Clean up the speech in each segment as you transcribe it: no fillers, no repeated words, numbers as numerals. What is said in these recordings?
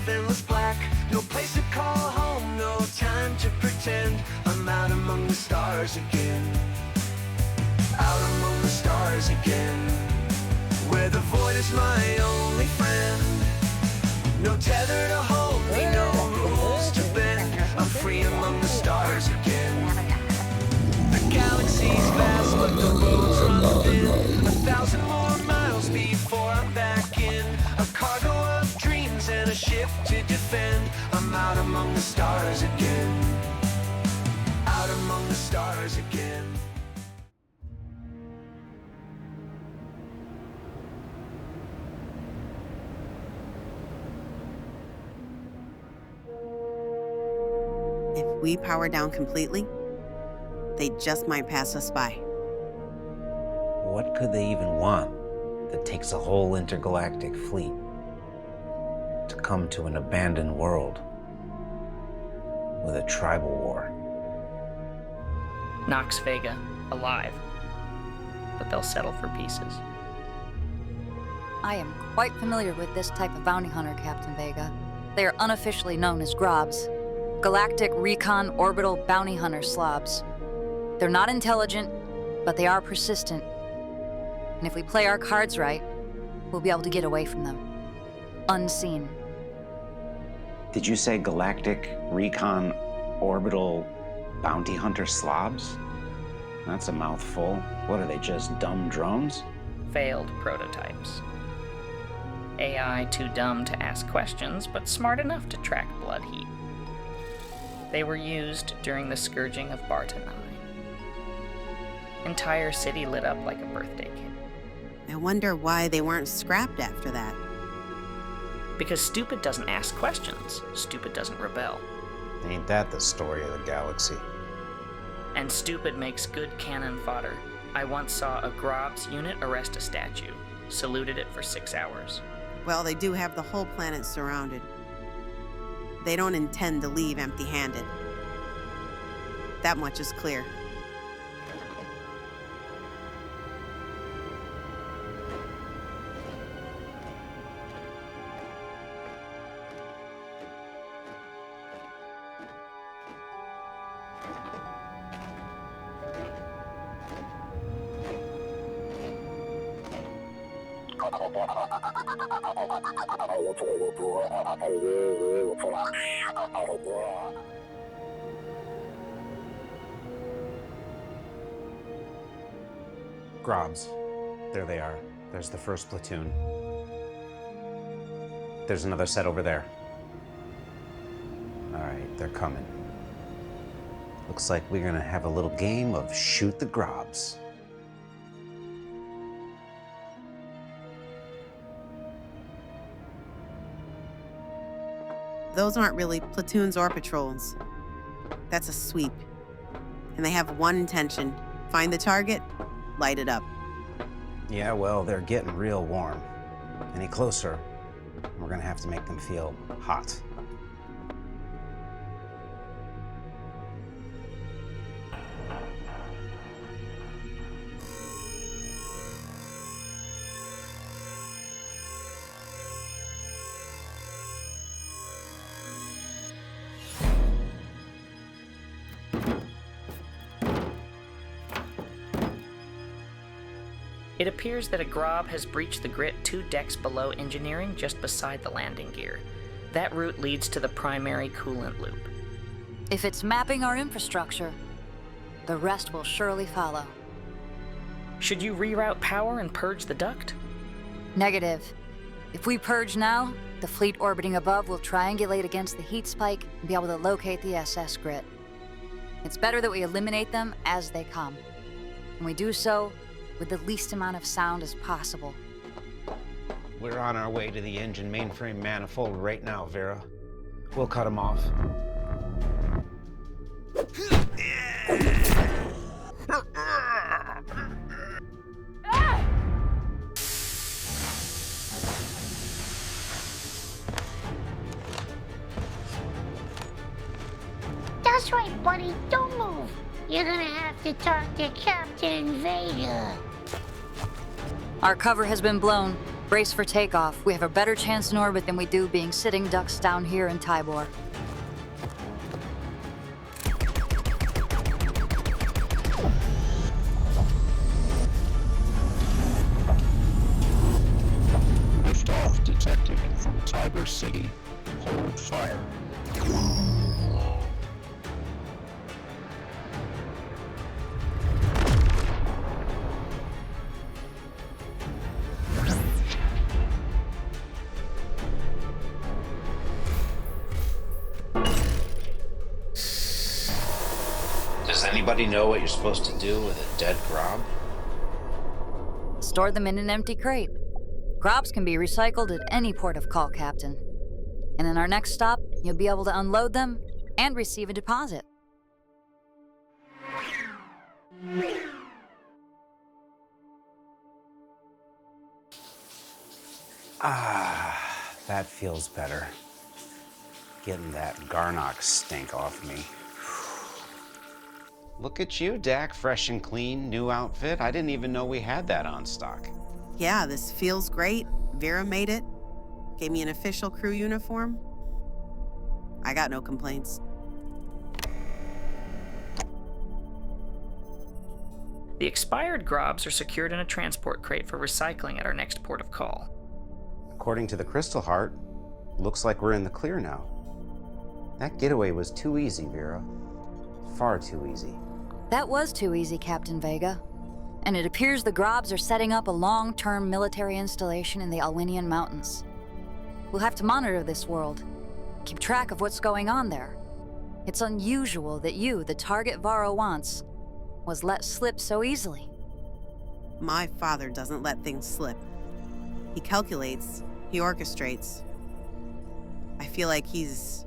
of endless black. No place to call home, no time to pretend. I'm out among the stars again. Out among the stars again. Where the void is my only friend. No tether to hold me, no rules to bend. I'm free among the stars again. The galaxy's vast, but the roads run thin. 1,000 more miles before I'm back in. A cargo of dreams and a ship to defend. I'm out among the stars again. Out among the stars again. If we power down completely, they just might pass us by. What could they even want that takes a whole intergalactic fleet to come to an abandoned world with a tribal war? Knox Vega, alive. But they'll settle for pieces. I am quite familiar with this type of bounty hunter, Captain Vega. They are unofficially known as GROBS. Galactic Recon Orbital Bounty Hunter Slobs. They're not intelligent, but they are persistent. And if we play our cards right, we'll be able to get away from them. Unseen. Did you say Galactic Recon Orbital Bounty Hunter Slobs? That's a mouthful. What are they, just dumb drones? Failed prototypes. AI too dumb to ask questions, but smart enough to track blood heat. They were used during the scourging of Bartanai. Entire city lit up like a birthday cake. I wonder why they weren't scrapped after that. Because stupid doesn't ask questions, stupid doesn't rebel. Ain't that the story of the galaxy? And stupid makes good cannon fodder. I once saw a GROBS unit arrest a statue, saluted it for 6 hours. Well, they do have the whole planet surrounded. They don't intend to leave empty-handed. That much is clear. GROBS. There they are. There's the first platoon. There's another set over there. All right, they're coming. Looks like we're gonna have a little game of shoot the GROBS. Those aren't really platoons or patrols. That's a sweep. And they have one intention. Find the target, light it up. Yeah, well, they're getting real warm. Any closer, we're gonna have to make them feel hot. It appears that a GROB has breached the grit 2 decks below engineering just beside the landing gear. That route leads to the primary coolant loop. If it's mapping our infrastructure, the rest will surely follow. Should you reroute power and purge the duct? Negative. If we purge now, the fleet orbiting above will triangulate against the heat spike and be able to locate the SS grit. It's better that we eliminate them as they come. And we do so with the least amount of sound as possible. We're on our way to the engine mainframe manifold right now, VIRA. We'll cut them off. That's right, buddy. Don't move. You're gonna have to talk to Captain Vega. Our cover has been blown. Brace for takeoff. We have a better chance in orbit than we do being sitting ducks down here in Tybore. Liftoff detected from Tybor City. Hold fire. Does anybody know what you're supposed to do with a dead grob? Store them in an empty crate. GROBS can be recycled at any port of call, Captain. And in our next stop, you'll be able to unload them and receive a deposit. That feels better. Getting that Garnock stink off me. Look at you, Dak, fresh and clean, new outfit. I didn't even know we had that on stock. Yeah, this feels great. VIRA made it. Gave me an official crew uniform. I got no complaints. The expired GROBS are secured in a transport crate for recycling at our next port of call. According to the Crystal Heart, looks like we're in the clear now. That getaway was too easy, Vera. Far too easy. That was too easy, Captain Vega. And it appears the GROBS are setting up a long-term military installation in the Alwinian Mountains. We'll have to monitor this world, keep track of what's going on there. It's unusual that you, the target Varro wants, was let slip so easily. My father doesn't let things slip. He calculates, he orchestrates. I feel like he's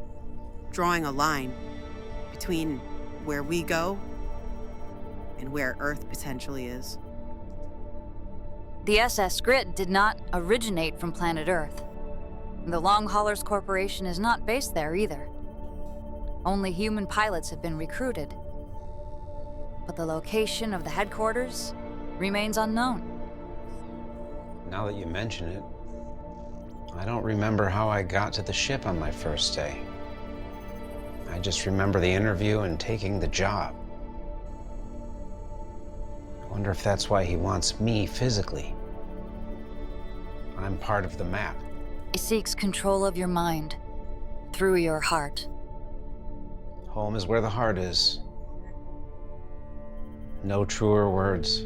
drawing a line between where we go and where Earth potentially is. The SS Grit did not originate from planet Earth. The Long Haulers Corporation is not based there either. Only human pilots have been recruited. But the location of the headquarters remains unknown. Now that you mention it, I don't remember how I got to the ship on my first day. I just remember the interview and taking the job. I wonder if that's why he wants me physically. I'm part of the map. He seeks control of your mind through your heart. Home is where the heart is. No truer words.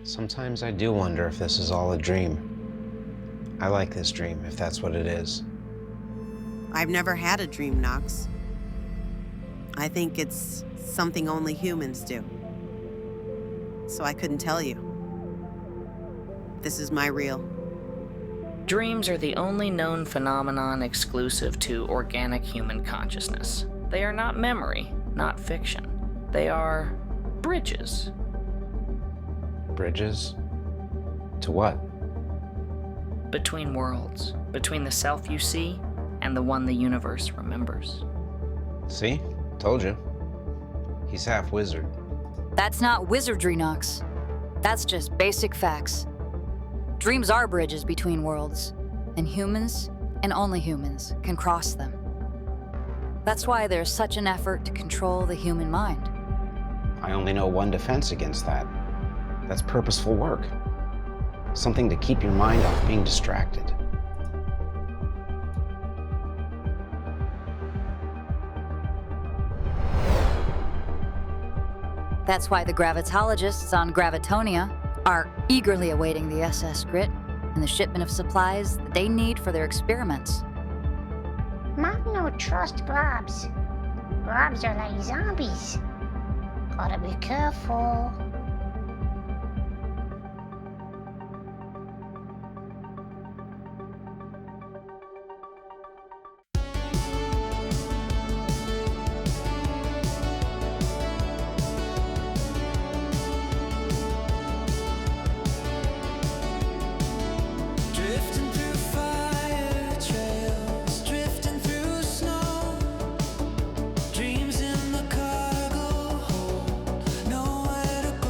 Sometimes I do wonder if this is all a dream. I like this dream, if that's what it is. I've never had a dream, Knox. I think it's something only humans do. So I couldn't tell you. This is my real. Dreams are the only known phenomenon exclusive to organic human consciousness. They are not memory, not fiction. They are bridges. Bridges? To what? Between worlds, between the self you see and the one the universe remembers. See? Told you. He's half wizard. That's not wizardry, Knox. That's just basic facts. Dreams are bridges between worlds, and humans, and only humans, can cross them. That's why there's such an effort to control the human mind. I only know one defense against that. That's purposeful work. Something to keep your mind off being distracted. That's why the gravitologists on Gravitonia are eagerly awaiting the SS Grit and the shipment of supplies that they need for their experiments. Mom no trust GROBS. GROBS are like zombies. Gotta be careful. Drifting through fire trails, drifting through snow. Dreams in the cargo hold, nowhere to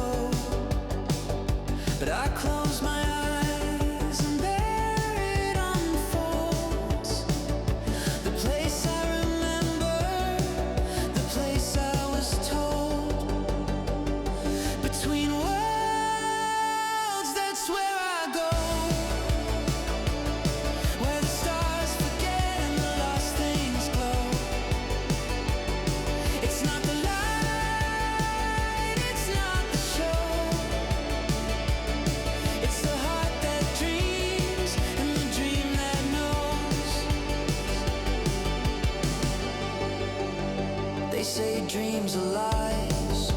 dreams are lies,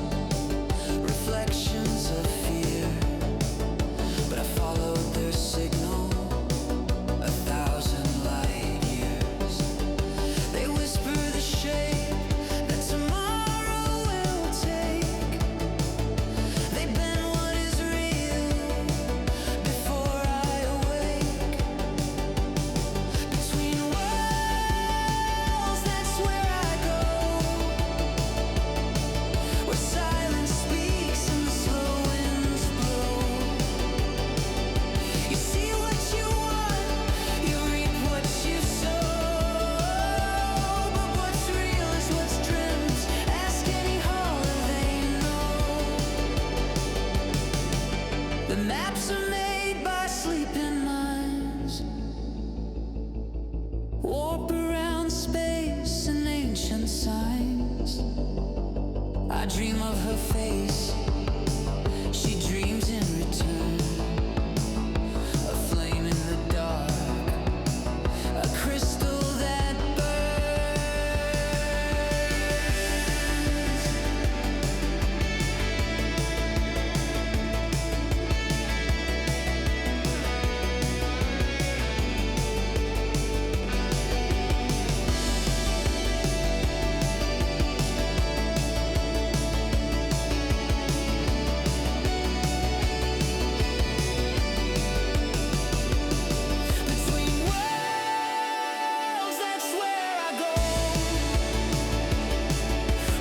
reflections of fear. But I followed their signal 1,000 light years. They whisper the shape that tomorrow will take. They bend what is real before I awake. Between worlds, that's where I go, where silence speaks and the slow winds blow. You see what you want, you reap what you sow. But what's real is what's dreamt. Ask any holiday, know. The maps are made by sleeping minds, warp around space and ancient signs. I dream of her face, she dreams in return. A flame in the dark, a crystal that burns. Between worlds, that's where I go,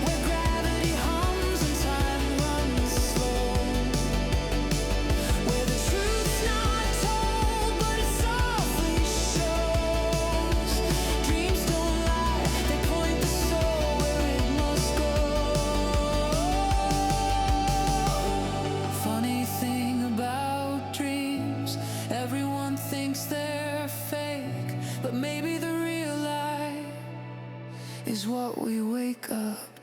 where gravity hums and time runs slow, where the truth's not told but it softly shows. Dreams don't lie, they point the soul where it must go. Funny thing about dreams, everyone thinks they're fake, but maybe the real life is what we wake up